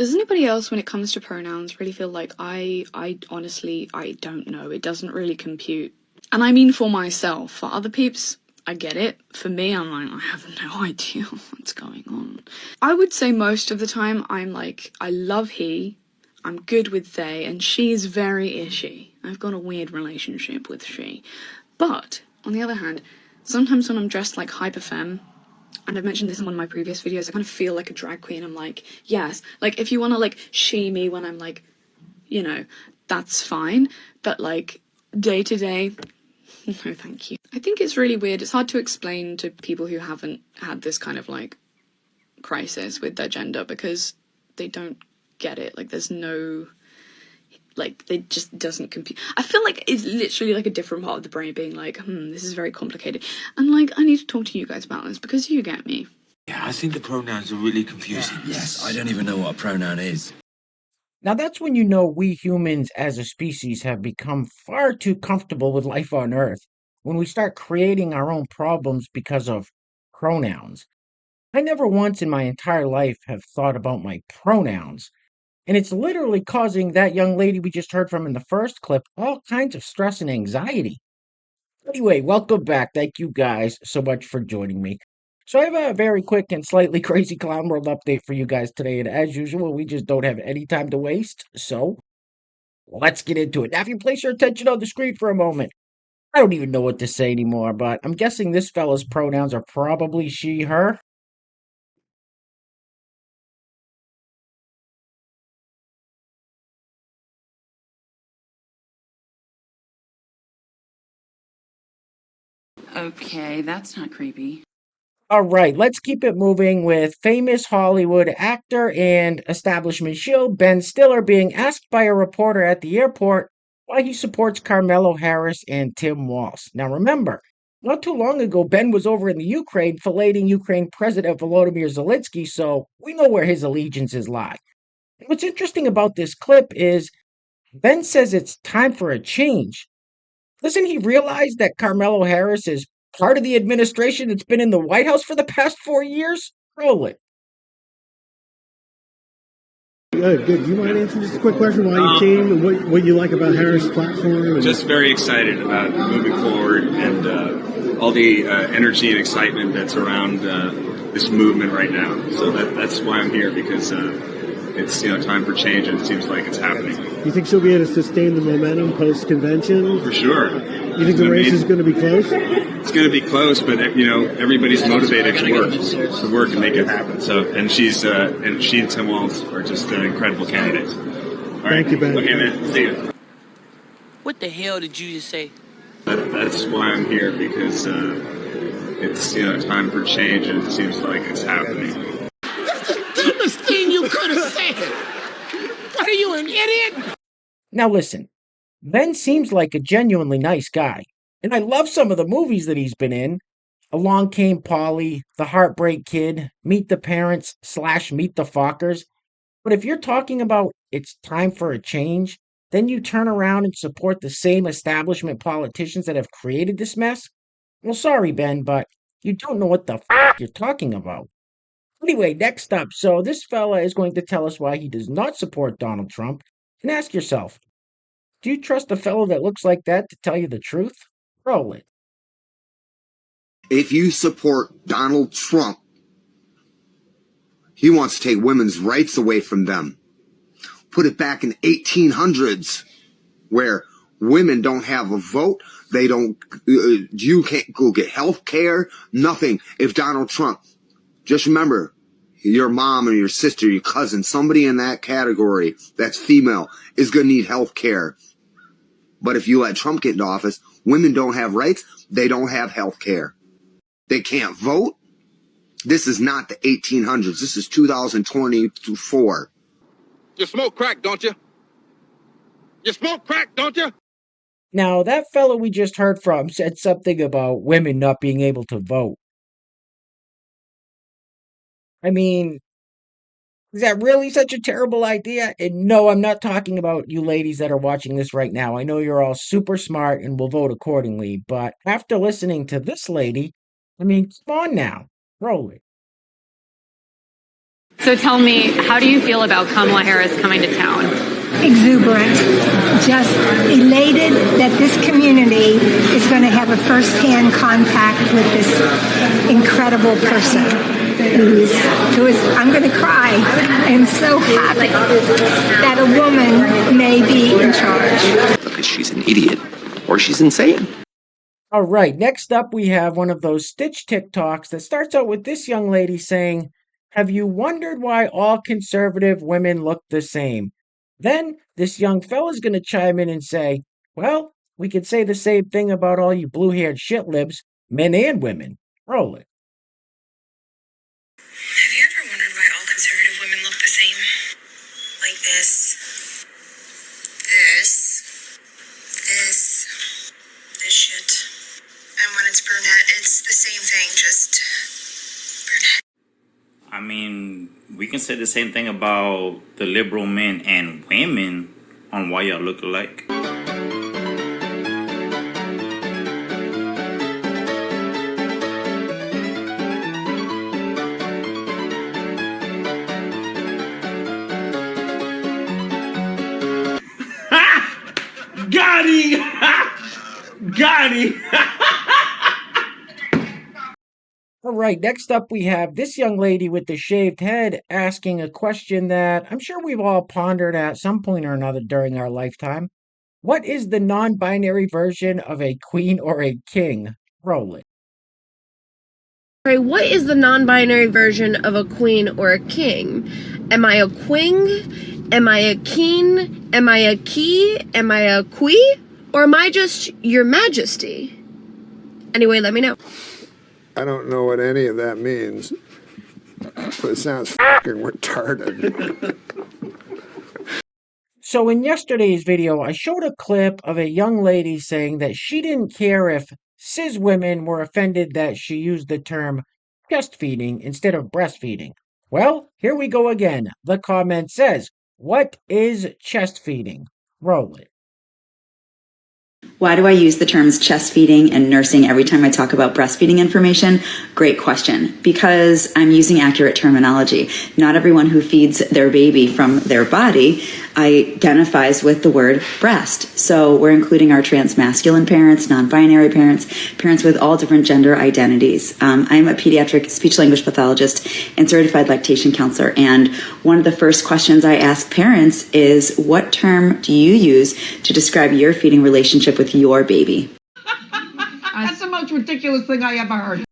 Does anybody else, when it comes to pronouns, really feel like I honestly, I don't know. It doesn't really compute. And I mean for myself. For other peeps, I get it. For me, I'm like, I have no idea what's going on. I would say most of the time I'm like, I love he, I'm good with they, and she's very ishy. I've got a weird relationship with she. But, on the other hand, sometimes when I'm dressed like hyperfemme, and I've mentioned this in one of my previous videos, I kind of feel like a drag queen. I'm like, yes, like if you want to like she me when I'm like, you know, that's fine. But like day to day, no thank you. I think it's really weird. It's hard to explain to people who haven't had this kind of like crisis with their gender because they don't get it. Like there's no, like it just doesn't compute. I feel like it's literally like a different part of the brain being like, this is very complicated. And like, I need to talk to you guys about this because you get me. Yeah, I think the pronouns are really confusing. Yes, I don't even know what a pronoun is. Now that's when you know we humans as a species have become far too comfortable with life on Earth, when we start creating our own problems because of pronouns. I never once in my entire life have thought about my pronouns, and it's literally causing that young lady we just heard from in the first clip all kinds of stress and anxiety. Anyway, welcome back. Thank you guys so much for joining me. So I have a very quick and slightly crazy clown world update for you guys today, and as usual, we just don't have any time to waste, so let's get into it. Now, if you place your attention on the screen for a moment, I don't even know what to say anymore, but I'm guessing this fella's pronouns are probably she, her. Okay, that's not creepy. All right, let's keep it moving with famous Hollywood actor and establishment shield Ben Stiller being asked by a reporter at the airport why he supports Carmelo Harris and Tim Walz. Now remember, not too long ago, Ben was over in the Ukraine filleting Ukraine President Volodymyr Zelensky, so we know where his allegiances lie. And what's interesting about this clip is Ben says it's time for a change. Doesn't he realize that Carmelo Harris is part of the administration that's been in the White House for the past 4 years? Roll it. Good. Do you mind answering just a quick question why you came and what you like about Harris' platform? Just very excited about moving forward and all the energy and excitement that's around this movement right now. So that's why I'm here, because it's time for change, and it seems like it's happening. You think she'll be able to sustain the momentum post-convention? For sure. You think the race is going to be close? It's going to be close, but everybody's motivated to work and make it happen. So, and she and Tim Walz are just incredible candidates. All right. Thank you, Ben. Okay, man. See you. What the hell did you just say? That's why I'm here, because it's time for change, and it seems like it's happening. Dumbest thing you could have said. What are you, an idiot? Now listen, Ben seems like a genuinely nice guy, and I love some of the movies that he's been in. Along Came Polly, The Heartbreak Kid, Meet the Parents / Meet the Fockers. But if you're talking about it's time for a change, then you turn around and support the same establishment politicians that have created this mess? Well, sorry, Ben, but you don't know what the you're talking about. Anyway, next up, so this fella is going to tell us why he does not support Donald Trump. And ask yourself, do you trust a fellow that looks like that to tell you the truth? Roll it. If you support Donald Trump, he wants to take women's rights away from them. Put it back in 1800s, where women don't have a vote. They don't, you can't go get health care, nothing. If Donald Trump, just remember, your mom or your sister, your cousin, somebody in that category that's female is going to need health care. But if you let Trump get into office, women don't have rights. They don't have health care. They can't vote. This is not the 1800s. This is 2024. You smoke crack, don't you? You smoke crack, don't you? Now, that fellow we just heard from said something about women not being able to vote. I mean, is that really such a terrible idea? And no, I'm not talking about you ladies that are watching this right now. I know you're all super smart and will vote accordingly. But after listening to this lady, I mean, come on now. Roll it. So tell me, how do you feel about Kamala Harris coming to town? Exuberant, just elated that this community is going to have a first-hand contact with this incredible person who is, I'm going to cry. I am so happy that a woman may be in charge. Because she's an idiot or she's insane. All right, next up we have one of those Stitch TikToks that starts out with this young lady saying, "Have you wondered why all conservative women look the same?" Then this young fella's going to chime in and say, "Well, we could say the same thing about all you blue-haired shit libs, men and women." Roll it. Have you ever wondered why all conservative women look the same? Like this, this shit. And when it's brunette, it's the same thing, just brunette. I mean, we can say the same thing about the liberal men and women on why y'all look alike. Got him! Got him! All right, next up we have this young lady with the shaved head asking a question that I'm sure we've all pondered at some point or another during our lifetime. What is the non-binary version of a queen or a king? Roll it. Right, what is the non-binary version of a queen or a king? Am I a queen? Am I a keen? Am I a key? Am I a quee? Or am I just your majesty? Anyway, let me know. I don't know what any of that means, but it sounds fucking retarded. So in yesterday's video, I showed a clip of a young lady saying that she didn't care if cis women were offended that she used the term chest feeding instead of breastfeeding. Well, here we go again. The comment says, "What is chest feeding?" Roll it. Why do I use the terms chest feeding and nursing every time I talk about breastfeeding information? Great question. Because I'm using accurate terminology. Not everyone who feeds their baby from their body identifies with the word breast. So we're including our transmasculine parents, non-binary parents, parents with all different gender identities. I'm a pediatric speech-language pathologist and certified lactation counselor. And one of the first questions I ask parents is, what term do you use to describe your feeding relationship with your baby? That's the most ridiculous thing I ever heard.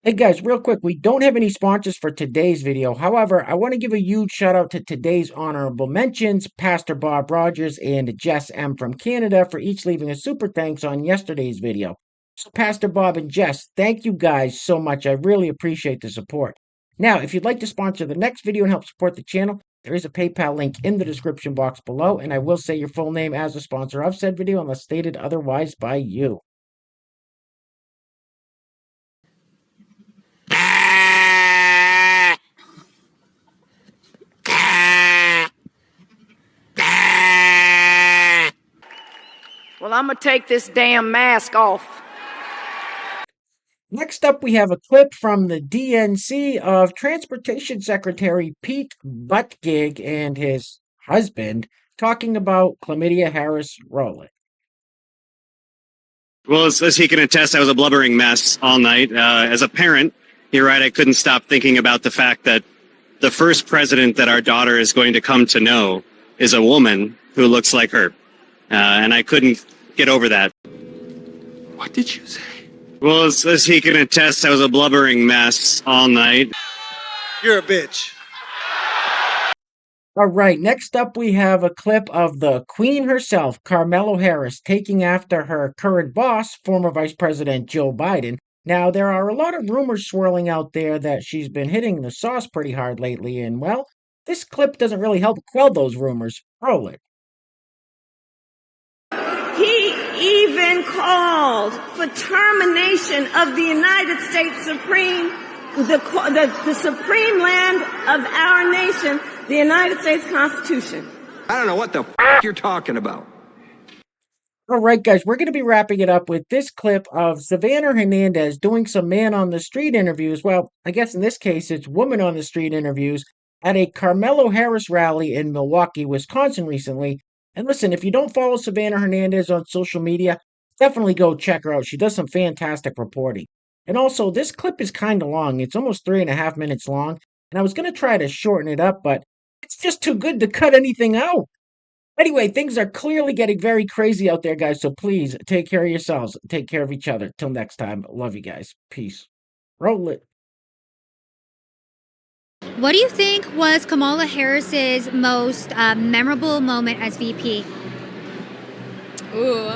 Hey guys, real quick, we don't have any sponsors for today's video. However, I want to give a huge shout out to today's honorable mentions, Pastor Bob Rogers and Jess M from Canada, for each leaving a super thanks on yesterday's video. So Pastor Bob and Jess, thank you guys so much. I really appreciate the support. Now, if you'd like to sponsor the next video and help support the channel, there is a PayPal link in the description box below, and I will say your full name as a sponsor of said video unless stated otherwise by you. Well, I'm gonna take this damn mask off. Next up, we have a clip from the DNC of Transportation Secretary Pete Buttigieg and his husband talking about Chlamydia Harris. Roll it. Well, as he can attest, I was a blubbering mess all night. As a parent, you're right, I couldn't stop thinking about the fact that the first president that our daughter is going to come to know is a woman who looks like her. And I couldn't get over that. What did you say? Well, as he can attest, I was a blubbering mess all night. You're a bitch. All right, next up we have a clip of the Queen herself, Kamala Harris, taking after her current boss, former Vice President Joe Biden. Now, there are a lot of rumors swirling out there that she's been hitting the sauce pretty hard lately, and well, this clip doesn't really help quell those rumors. Roll it. He even called for termination of the United States Supreme, the supreme land of our nation, the United States Constitution. I don't know what the f*** you're talking about. All right, guys, we're going to be wrapping it up with this clip of Savannah Hernandez doing some man on the street interviews. Well, I guess in this case, it's woman on the street interviews at a Kamala Harris rally in Milwaukee, Wisconsin recently. And listen, if you don't follow Savannah Hernandez on social media, definitely go check her out. She does some fantastic reporting. And also, this clip is kind of long. It's almost 3.5 minutes long. And I was going to try to shorten it up, but it's just too good to cut anything out. Anyway, things are clearly getting very crazy out there, guys. So please take care of yourselves. Take care of each other. Till next time. Love you guys. Peace. Roll it. What do you think was Kamala Harris's most memorable moment as VP? Ooh.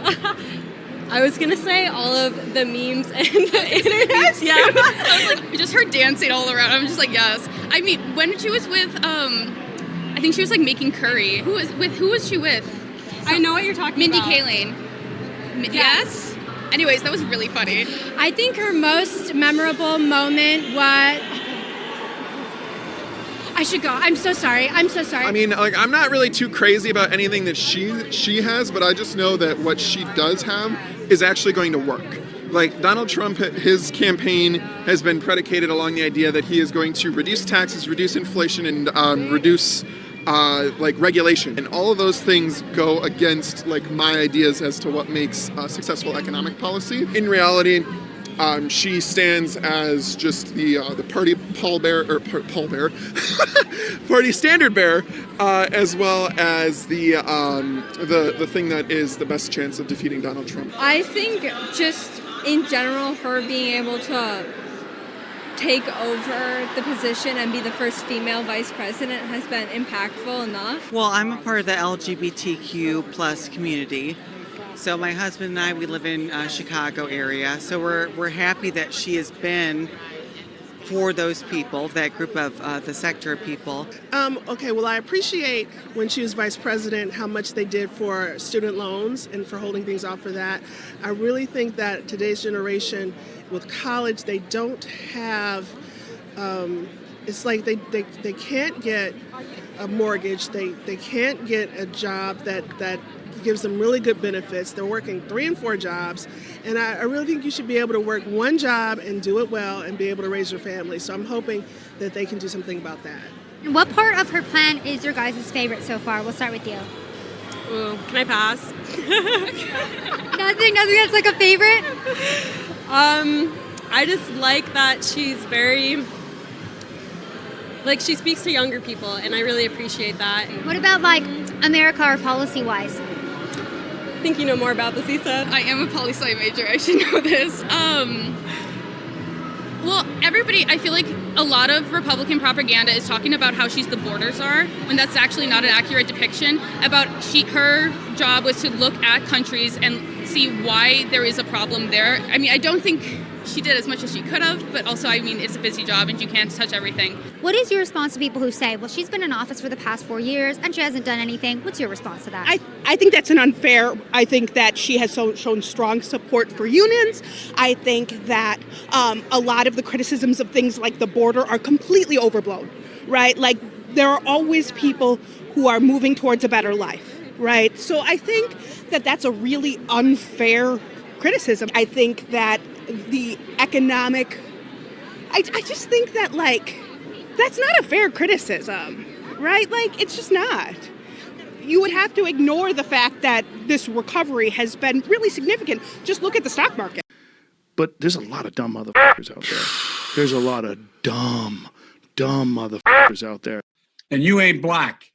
I was gonna say all of the memes and the internet. Yeah, I was like, just her dancing all around. I'm just like, yes. I mean, when she was with, I think she was like making curry. Who was she with? I know what you're talking Mindy about. Kaling. Yes. Anyways, that was really funny. I think her most memorable moment was. I should go. I'm so sorry. I mean, like, I'm not really too crazy about anything that she has, but I just know that what she does have is actually going to work. Like, Donald Trump, his campaign has been predicated along the idea that he is going to reduce taxes, reduce inflation, and reduce like regulation. And all of those things go against like my ideas as to what makes successful economic policy. In reality, she stands as just the party party standard bearer, as well as the thing that is the best chance of defeating Donald Trump. I think just in general, her being able to take over the position and be the first female vice president has been impactful enough. Well, I'm a part of the LGBTQ plus community. So my husband and I, we live in Chicago area. So we're happy that she has been for those people, that group of the sector of people. Okay, well, I appreciate when she was vice president how much they did for student loans and for holding things off for that. I really think that today's generation with college, they don't have, it's like they can't get a mortgage, they can't get a job that gives them really good benefits. They're working 3 and 4 jobs, and I really think you should be able to work one job and do it well and be able to raise your family. So I'm hoping that they can do something about that. What part of her plan is your guys' favorite so far? We'll start with you. Ooh, can I pass? Nothing that's like a favorite? I just like that she's very, like, she speaks to younger people, and I really appreciate that. What about like America or policy-wise? I think you know more about this, Issa. I am a poli-sci major. I should know this. Well, everybody, I feel like a lot of Republican propaganda is talking about how she's the border czar, when that's actually not an accurate depiction. Her job was to look at countries and see why there is a problem there. I mean, I don't think she did as much as she could have, but also, I mean, it's a busy job and you can't touch everything. What is your response to people who say, well, she's been in office for the past 4 years and she hasn't done anything? What's your response to that? I think that's an unfair. I think that she has shown strong support for unions. I think that a lot of the criticisms of things like the border are completely overblown, right? Like, there are always people who are moving towards a better life, right? So I think that that's a really unfair criticism. I think that the economic, I just think that, like, that's not a fair criticism, right? Like, it's just not. You would have to ignore the fact that this recovery has been really significant. Just look at the stock market. But there's a lot of dumb motherfuckers out there. There's a lot of dumb motherfuckers out there. And you ain't black.